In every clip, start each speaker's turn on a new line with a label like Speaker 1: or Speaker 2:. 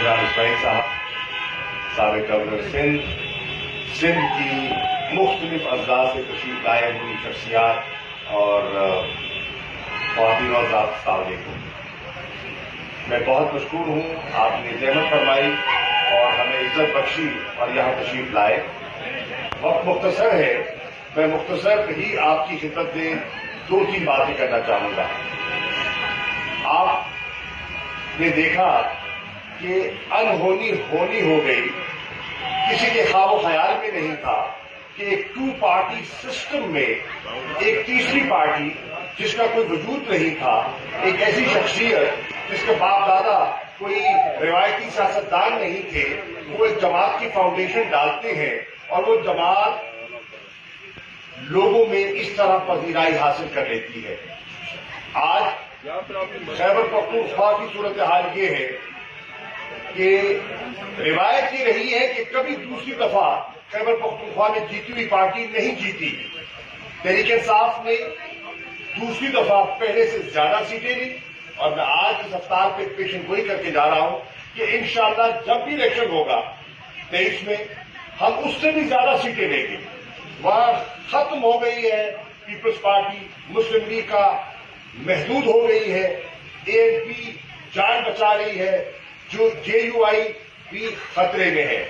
Speaker 1: عمران اسماعیل صاحب، سابق گورنر سندھ کی مختلف اضلاع سے تشریف لائے ہوئی شخصیات اور خواتین اور ذات السلام علیکم۔ میں بہت مشکور ہوں، آپ نے زحمت فرمائی اور ہمیں عزت بخشی اور یہاں تشریف لائے۔ وقت مختصر ہے، میں مختصر ہی آپ کی خدمت میں 2-3 باتیں کرنا چاہوں گا۔ آپ نے دیکھا کہ انہونی ہونی ہو گئی، کسی کے خواب و خیال میں نہیں تھا کہ ایک 2 پارٹی سسٹم میں ایک تیسری پارٹی جس کا کوئی وجود نہیں تھا، ایک ایسی شخصیت جس کے باپ دادا کوئی روایتی سیاستدان نہیں تھے، وہ ایک جماعت کی فاؤنڈیشن ڈالتے ہیں اور وہ جماعت لوگوں میں اس طرح پذیرائی حاصل کر لیتی ہے۔ آج خیبر پختونخوا کی صورتحال یہ ہے کہ روایت یہ رہی ہے کہ کبھی دوسری دفعہ خیبر پختونخوا میں جیتی ہوئی پارٹی نہیں جیتی۔ تحریک انصاف نے دوسری دفعہ پہلے سے زیادہ سیٹیں لی اور میں آج اس افطار پہ پیشن گوئی کر کے جا رہا ہوں کہ انشاءاللہ جب بھی الیکشن ہوگا 23 میں، ہم اس سے بھی زیادہ سیٹیں لیں گے۔ وہاں ختم ہو گئی ہے پیپلز پارٹی، مسلم لیگ کا محدود ہو گئی ہے، ANP جان بچا رہی ہے، جو JUI بھی خطرے میں ہے۔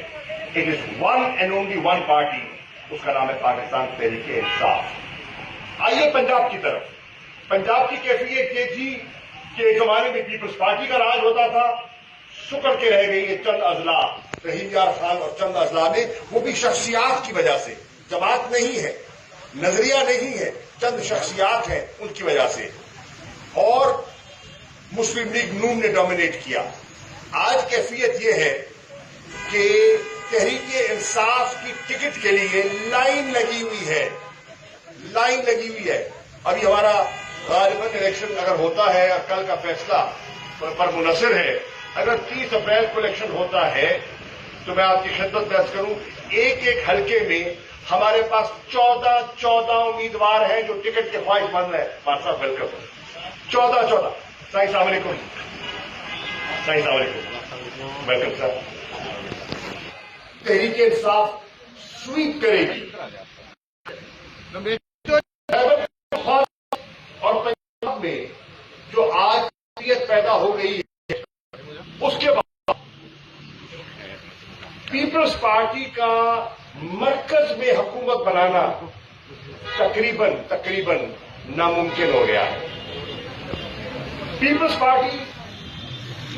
Speaker 1: It is one and only one party, اس کا نام ہے پاکستان تحریک انصاف۔ آئیے پنجاب کی طرف۔ پنجاب کی کیفیت یہ تھی کہ ایک زمانے میں پیپلز پارٹی کا راج ہوتا تھا، سکڑ کے رہ گئی ہے چند اضلاع، رحیم یار خان اور چند اضلاع میں، وہ بھی شخصیات کی وجہ سے، جماعت نہیں ہے، نظریہ نہیں ہے، چند شخصیات ہیں ان کی وجہ سے، اور مسلم لیگ نون نے ڈومینیٹ کیا۔ آج کیفیت یہ ہے کہ تحریک انصاف کی ٹکٹ کے لیے لائن لگی ہوئی ہے، لائن لگی ہوئی ہے۔ ابھی ہمارا غالباً الیکشن اگر ہوتا ہے اور کل کا فیصلہ پر منحصر ہے، اگر 30 اپریل کو الیکشن ہوتا ہے تو میں آپ کی خدمت میں عرض کروں، ایک حلقے میں ہمارے پاس 14 امیدوار ہیں جو ٹکٹ کے خواہش مند ہیں۔ بات صاحب ویلکم۔ 14 سائیں السلام علیکم، سائیں السلام علیکم، welcome sir. Tehreek Insaf sweep کرے گی اور پنجاب میں جو آج پیدا ہو گئی ہے، اس کے بعد پیپلز پارٹی کا مرکز میں حکومت بنانا تقریباً ناممکن ہو گیا ہے۔ پیپلز پارٹی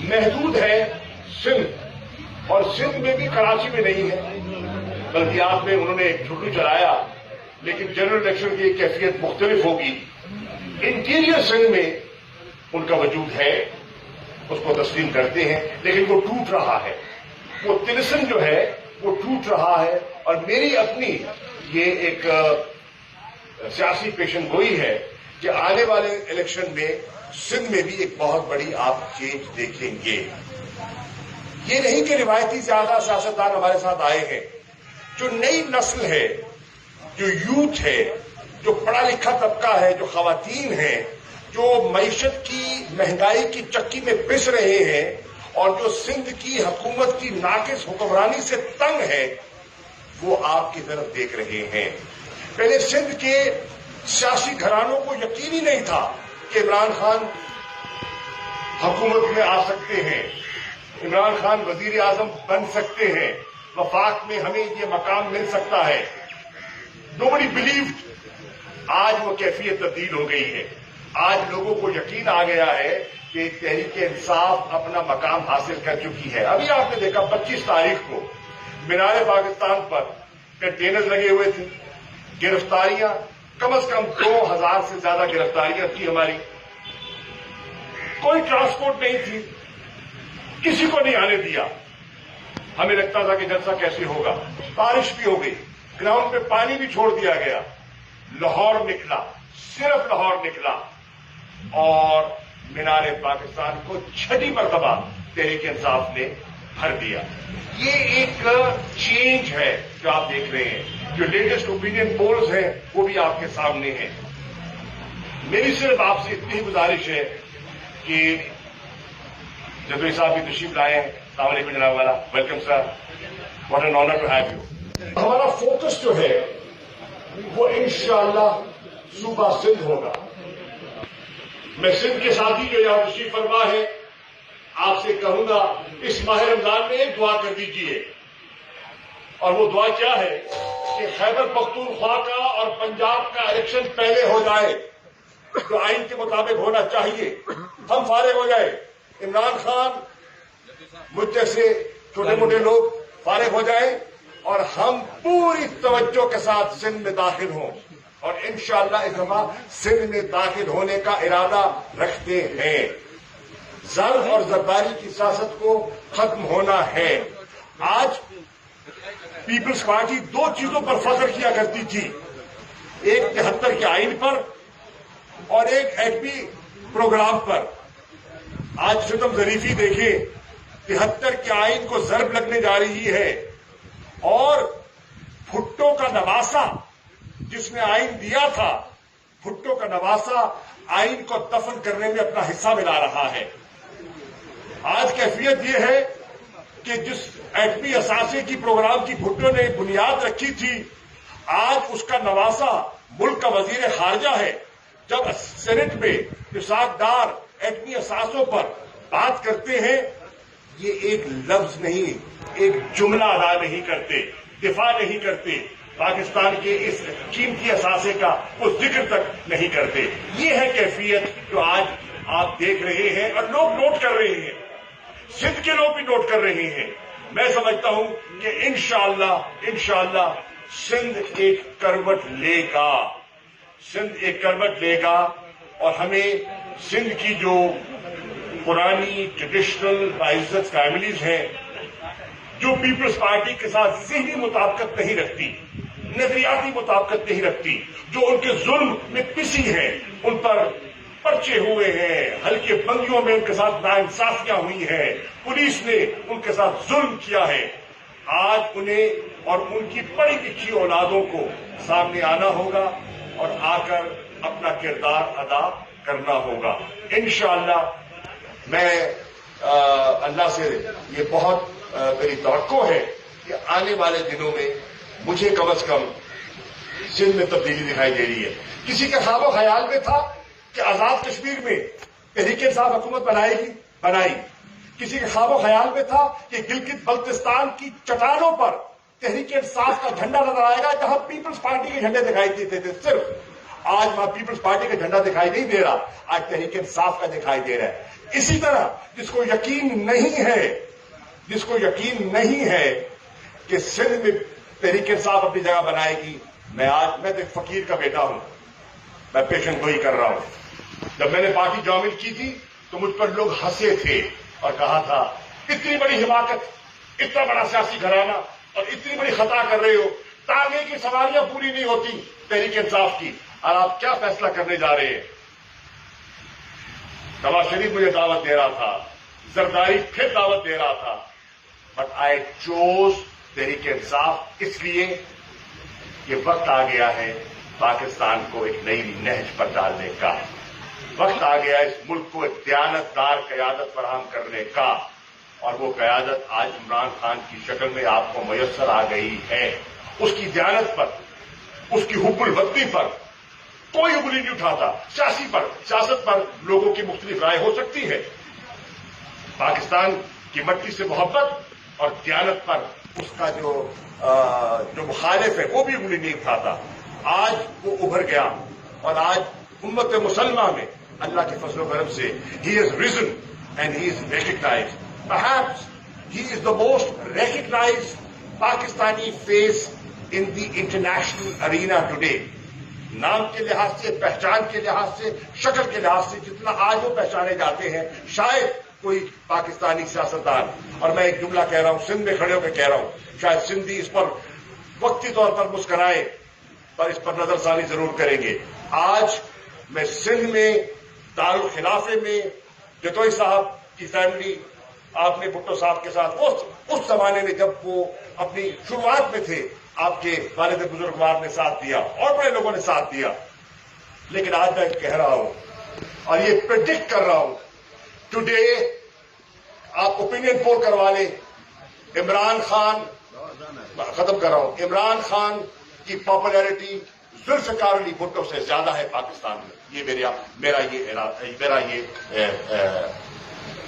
Speaker 1: محدود ہے سندھ، اور سندھ میں بھی کراچی میں نہیں ہے، بلدیات میں انہوں نے ایک جھوٹو چلایا، لیکن جنرل الیکشن کی کیفیت مختلف ہوگی۔ انٹیریئر سندھ میں ان کا وجود ہے، اس کو تسلیم کرتے ہیں، لیکن وہ ٹوٹ رہا ہے، وہ تلسم جو ہے وہ ٹوٹ رہا ہے۔ اور میری اپنی یہ ایک سیاسی پیشن گوئی ہے کہ آنے والے الیکشن میں سندھ میں بھی ایک بہت بڑی آپ چینج دیکھیں گے۔ یہ نہیں کہ روایتی زیادہ سیاستدان ہمارے ساتھ آئے ہیں، جو نئی نسل ہے، جو یوتھ ہے، جو پڑھا لکھا طبقہ ہے، جو خواتین ہیں، جو معیشت کی مہنگائی کی چکی میں پس رہے ہیں اور جو سندھ کی حکومت کی ناقص حکمرانی سے تنگ ہے، وہ آپ کی طرف دیکھ رہے ہیں۔ پہلے سندھ کے سیاسی گھرانوں کو یقین ہی نہیں تھا کہ عمران خان حکومت میں آ سکتے ہیں، عمران خان وزیر اعظم بن سکتے ہیں، وفاق میں ہمیں یہ مقام مل سکتا ہے۔ nobody believed۔ آج وہ کیفیت تبدیل ہو گئی ہے۔ آج لوگوں کو یقین آ گیا ہے کہ تحریک انصاف اپنا مقام حاصل کر چکی ہے۔ ابھی آپ نے دیکھا 25 تاریخ کو مینار پاکستان پر کنٹینر لگے ہوئے تھے، گرفتاریاں کم از کم 2000 سے زیادہ گرفتاریاں تھی ہماری، کوئی ٹرانسپورٹ نہیں تھی، کسی کو نہیں آنے دیا۔ ہمیں لگتا تھا کہ جلسہ کیسے ہوگا، بارش بھی ہو گئی، گراؤنڈ پہ پانی بھی چھوڑ دیا گیا، لاہور نکلا، صرف لاہور نکلا اور مینار پاکستان کو 6 مرتبہ تحریک انصاف نے بھر دیا۔ یہ ایک چینج ہے جو آپ دیکھ رہے ہیں۔ جو لیٹسٹ اوپینین پولز ہیں وہ بھی آپ کے سامنے ہیں۔ میری صرف آپ سے اتنی گزارش ہے کہ जदोई साहब भी तशरीफ लाए हैं। अस्सलाम वालेकुम जनाब वाला, welcome sir, what an honour to have you. हमारा फोकस जो है वो इंशाअल्लाह सूबा सिंध होगा। मैं सिंध के साथी जो यहाँ तशरीफ फरमा है आपसे कहूंगा इस माह रमजान में एक दुआ कर दीजिए, और वो दुआ क्या है कि खैबर पख्तूनख्वा का और पंजाब का इलेक्शन पहले हो जाए, जो आइन के मुताबिक होना चाहिए, हम फारिग हो जाए, इमरान खान मुझ जैसे छोटे मोटे लोग फारिग हो जाए और हम पूरी तवज्जो के साथ सिंध में दाखिल हों, और इंशाअल्लाह इस दफा सिंध में दाखिल होने का इरादा रखते हैं। ज़र और ज़रदारी की सियासत को खत्म होना है। आज पीपल्स पार्टी दो चीजों पर फख्र किया करती थी, एक 73 के आइन पर और एक एचपी प्रोग्राम पर। आज सितम ज़रीफी देखें, 73 के आइन को ज़रब लगने जा रही है, और भुट्टो का नवासा जिसने आइन दिया था, भुट्टो का नवासा आइन को दफन करने में अपना हिस्सा मिला रहा है। आज कैफियत यह है कि जिस एटमी असासे की प्रोग्राम की भुट्टो ने बुनियाद रखी थी, आज उसका नवासा मुल्क का वजीर खारजा है। जब सेनेट में इसाकदार एटमी असासों पर बात करते हैं, ये एक लफ्ज नहीं, एक जुमला अदा नहीं करते, दिफा नहीं करते, पाकिस्तान के इस कीमती असासे का वो जिक्र तक नहीं करते। ये है कैफियत जो आज आप देख रहे हैं और लोग नोट कर रहे हैं, सिंध के लोग भी नोट कर रहे हैं। मैं समझता हूं कि इंशाअल्लाह सिंध एक करवट लेगा, सिंध एक करवट लेगा, और हमें सिंध की जो पुरानी ट्रेडिशनल बाइज्जत फैमिलीज हैं, जो पीपल्स पार्टी के साथ ज़हनी मुताबिकत नहीं रखती, नजरियाती मुताबिकत नहीं रखती, जो उनके जुल्म में पिसी हैं, उन पर पर्चे हुए हैं, हल्के बंदियों में उनके साथ नाइंसाफियां हुई हैं, पुलिस ने उनके साथ जुल्म किया है, आज उन्हें और उनकी पढ़ी लिखी औलादों को सामने आना होगा और आकर अपना किरदार अदा करना होगा। इंशाअल्लाह मैं अल्लाह से ये बहुत मेरी तवक्को है कि आने वाले दिनों में मुझे कम से कम सिंध में तब्दीली दिखाई दे रही है। किसी के ख्वाब ख्याल में था कि आजाद कश्मीर में तहरीक इंसाफ हुकूमत बनाई। किसी के ख्वाब ख्याल में था कि गिलगित बल्तिस्तान की चट्टानों पर तहरीक इंसाफ का झंडा नजर आएगा, जहां पीपल्स पार्टी के झंडे दिखाई देते थे सिर्फ। आज वहां पीपल्स पार्टी का झंडा दिखाई नहीं दे रहा, आज तहरीक इंसाफ का दिखाई दे रहा है। इसी तरह जिसको यकीन नहीं है कि सिंध में तहरीक इंसाफ अपनी जगह बनाएगी, मैं तो एक फकीर का बेटा हूं, मैं पेशन गोई कर रहा हूं। जब मैंने पार्टी जामिल की थी तो मुझ पर लोग हंसे थे और कहा था इतनी बड़ी हिमाकत, इतना बड़ा सियासी घराना और इतनी बड़ी खता कर रहे हो, तागे की सवारियां पूरी नहीं होती तहरीक इंसाफ की, और आप क्या फैसला करने जा रहे हैं। नवाज शरीफ मुझे दावत दे रहा था, जरदारी फिर दावत दे रहा था, but I chose Tehreek Insaf इसलिए कि वक्त आ गया है पाकिस्तान को एक नई नहज पर डालने का, वक्त आ गया इस मुल्क को एक दयानतदार क़यादत फराहम करने का, और वो क़यादत आज इमरान खान की शक्ल में आपको मयस्सर आ गई है। उसकी दयानत पर, उसकी हुब्बुल वतनी पर कोई उंगली नहीं उठाता। सियासत पर लोगों की मुख्तलिफ राय हो सकती है, पाकिस्तान की मट्टी से मोहब्बत और दयानत पर उसका जो मुखालिफ है वो भी उंगली नहीं उठाता। आज वो उभर गया, और आज उम्मत मुसलमा में अल्लाह के फजल करम से he has risen and he is recognized. Perhaps he is the most recognized Pakistani face in the international arena today. नाम के लिहाज से, पहचान के लिहाज से, शक्ल के लिहाज से जितना आज वो पहचाने जाते हैं, शायद कोई पाकिस्तानी सियासतदान, और मैं एक जुमला कह रहा हूं, सिंध में खड़े होकर कह रहा हूं, शायद सिंधी इस पर वक्ती तौर पर मुस्कराए, पर इस पर नजरसानी जरूर करेंगे। आज मैं सिंध में दारुल खिलाफे में जदोई साहब की फैमिली, आपने भुट्टो साहब के साथ उस जमाने में जब वो अपनी शुरुआत में थे, आपके वालिद बुजुर्गवार ने साथ दिया और बड़े लोगों ने साथ दिया, लेकिन आज मैं कह रहा हूं और ये प्रेडिक्ट कर रहा हूं, टुडे آپ اوپینین پول کروا لیں، عمران خان، ختم کر رہا ہوں، عمران خان کی پاپولیرٹی ذوالفقار علی بھٹو سے زیادہ ہے پاکستان میں. یہ میرا یہ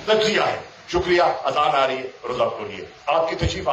Speaker 1: تجزیہ ہے. شکریہ. اذان آ رہی ہے، رضا کو لیے آپ کی تشریف